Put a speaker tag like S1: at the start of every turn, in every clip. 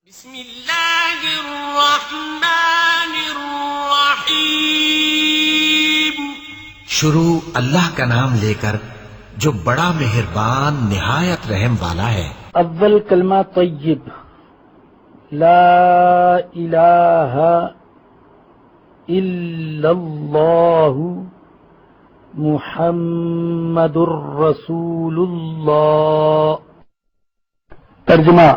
S1: بسم اللہ الرحمن الرحیم۔
S2: شروع اللہ کا نام لے کر جو بڑا مہربان نہایت رحم والا ہے۔
S3: اول کلمہ طیب، لا الہ الا اللہ محمد الرسول اللہ۔ ترجمہ: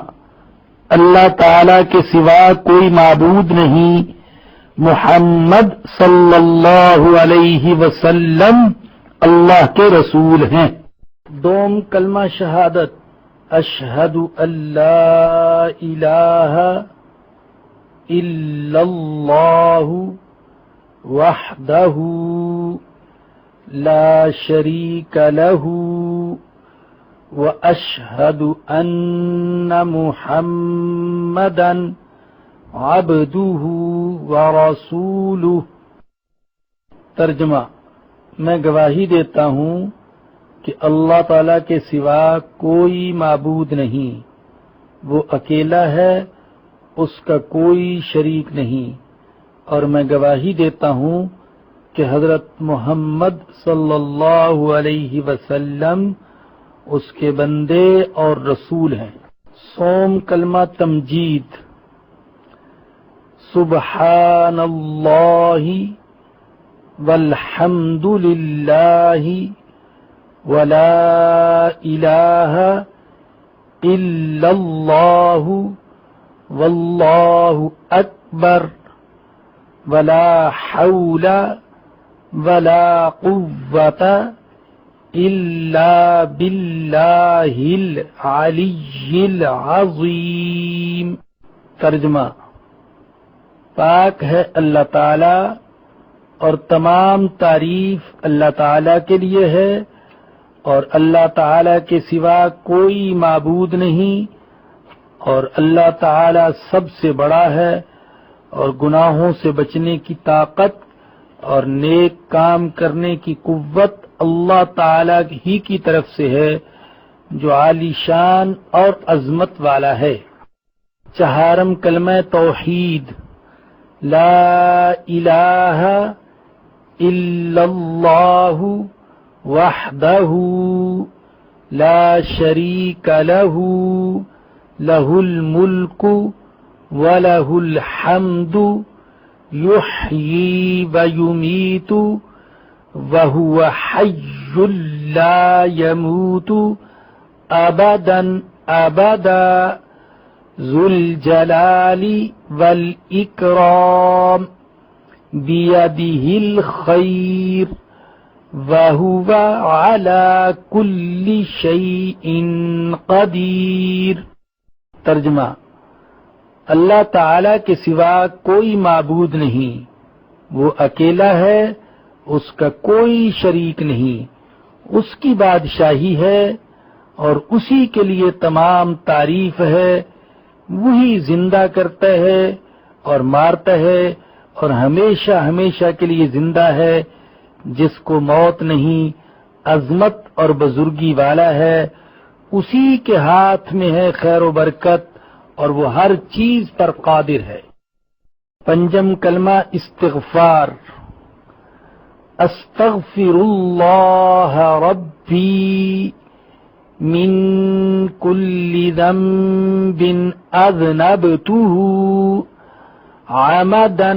S3: اللہ تعالی کے سوا کوئی معبود نہیں، محمد صلی اللہ علیہ وسلم اللہ کے رسول ہیں۔ دوم کلمہ شہادت، اشہد ان لا الہ الا اللہ وحدہ لا شریک لہ واشہد ان محمدا عبدہ ورسولہ۔ ترجمہ: میں گواہی دیتا ہوں کہ اللہ تعالی کے سوا کوئی معبود نہیں، وہ اکیلا ہے، اس کا کوئی شریک نہیں، اور میں گواہی دیتا ہوں کہ حضرت محمد صلی اللہ علیہ وسلم اس کے بندے اور رسول ہیں۔ صوم کلمہ تمجید، سبحان اللہ والحمد للہ ولا الہ الا اللہ واللہ اکبر ولا حول ولا قوة الا باللہ العلی العظیم۔ ترجمہ: پاک ہے اللہ تعالی اور تمام تعریف اللہ تعالی کے لیے ہے، اور اللہ تعالی کے سوا کوئی معبود نہیں، اور اللہ تعالی سب سے بڑا ہے، اور گناہوں سے بچنے کی طاقت اور نیک کام کرنے کی قوت اللہ تعالی ہی کی طرف سے ہے جو عالی شان اور عظمت والا ہے۔ چہارم کلمہ توحید، لا الہ الا اللہ وحدہ لا شریک لہ لہ الملک ولہ الحمد یحیی ویمیت وہو حی لا یموت ابدا ابدا ذو الجلال والاکرام بیدہ الخیر وہو علی کل شیء قدیر۔ ترجمہ: اللہ تعالی کے سوا کوئی معبود نہیں، وہ اکیلا ہے، اس کا کوئی شریک نہیں، اس کی بادشاہی ہے اور اسی کے لیے تمام تعریف ہے، وہی زندہ کرتا ہے اور مارتا ہے اور ہمیشہ ہمیشہ کے لیے زندہ ہے، جس کو موت نہیں، عظمت اور بزرگی والا ہے، اسی کے ہاتھ میں ہے خیر و برکت اور وہ ہر چیز پر قادر ہے۔ پنجم کلمہ استغفار، استغفر اللہ ربی من کل ذنب اذنبتہ عمدا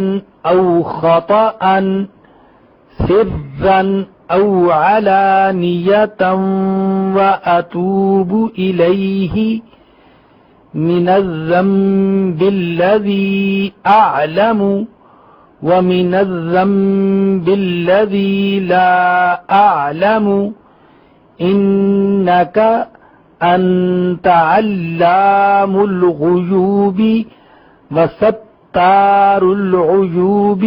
S3: او خطأ سرا او علانیۃ واتوب الیہ من الذنب الذی اعلم ومن الذنب الذی لا اعلم انک انت علام الغیوب وستار العیوب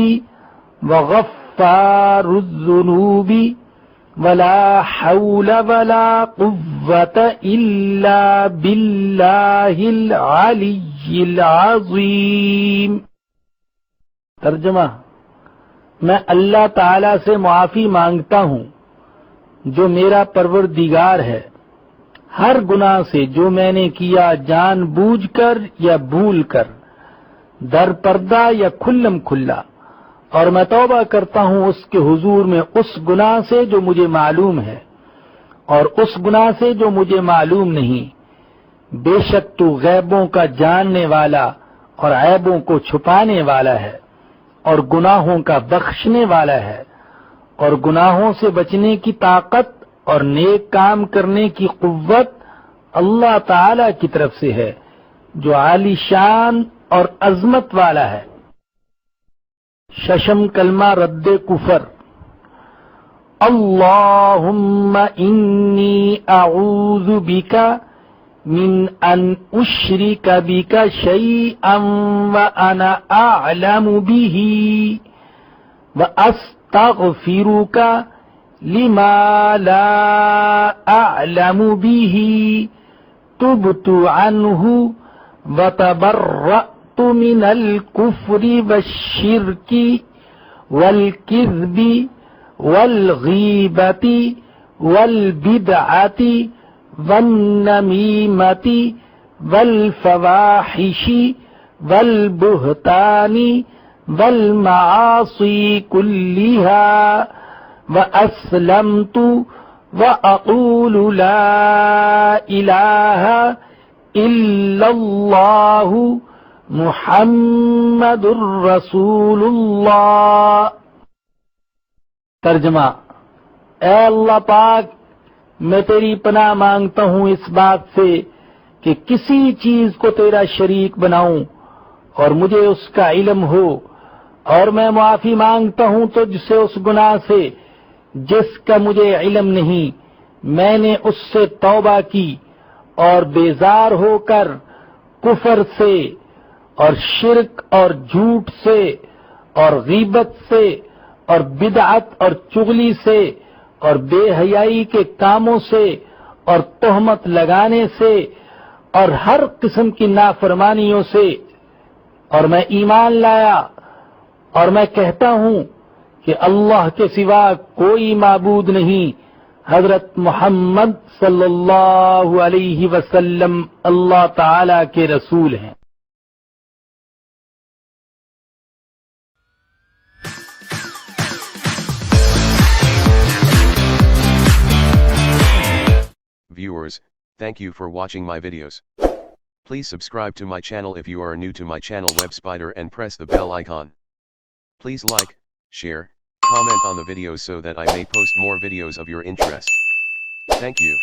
S3: وغفار الذنوب ولا حول ولا قوة الا باللہ العلی العظیم۔ ترجمہ: میں اللہ تعالی سے معافی مانگتا ہوں جو میرا پروردگار ہے، ہر گناہ سے جو میں نے کیا جان بوجھ کر یا بھول کر، در پردہ یا کھلم کھلا، اور میں توبہ کرتا ہوں اس کے حضور میں اس گناہ سے جو مجھے معلوم ہے اور اس گناہ سے جو مجھے معلوم نہیں۔ بے شک تو غیبوں کا جاننے والا اور عیبوں کو چھپانے والا ہے اور گناہوں کا بخشنے والا ہے، اور گناہوں سے بچنے کی طاقت اور نیک کام کرنے کی قوت اللہ تعالی کی طرف سے ہے جو عالی شان اور عظمت والا ہے۔ ششم کلمہ رد کفر۔ اللہم انی اعوذ بک من ان اشرک بک شیئا وانا اعلم به واستغفرک لما لا اعلم به تبت عنہ وتبرأت من الكفر والشرك والكذب والغیبة والبدعة والنمیمة والفواحش والبہتان والمعاصی كلها وأسلمت وأقول لا إله إلا الله محمد رسول اللہ۔ ترجمہ: اے اللہ پاک، میں تیری پناہ مانگتا ہوں اس بات سے کہ کسی چیز کو تیرا شریک بناؤں اور مجھے اس کا علم ہو، اور میں معافی مانگتا ہوں تجھ سے اس گناہ سے جس کا مجھے علم نہیں۔ میں نے اس سے توبہ کی اور بیزار ہو کر کفر سے اور شرک اور جھوٹ سے اور غیبت سے اور بدعت اور چغلی سے اور بے حیائی کے کاموں سے اور تہمت لگانے سے اور ہر قسم کی نافرمانیوں سے، اور میں ایمان لایا اور میں کہتا ہوں کہ اللہ کے سوا کوئی معبود نہیں، حضرت محمد صلی اللہ علیہ وسلم اللہ تعالی کے رسول ہیں۔
S4: Viewers, thank you for watching my videos. Please subscribe to my channel if you are new to my channel Web Spider and press the bell icon. Please like, share, comment on the videos so that I may post more videos of your interest. Thank you.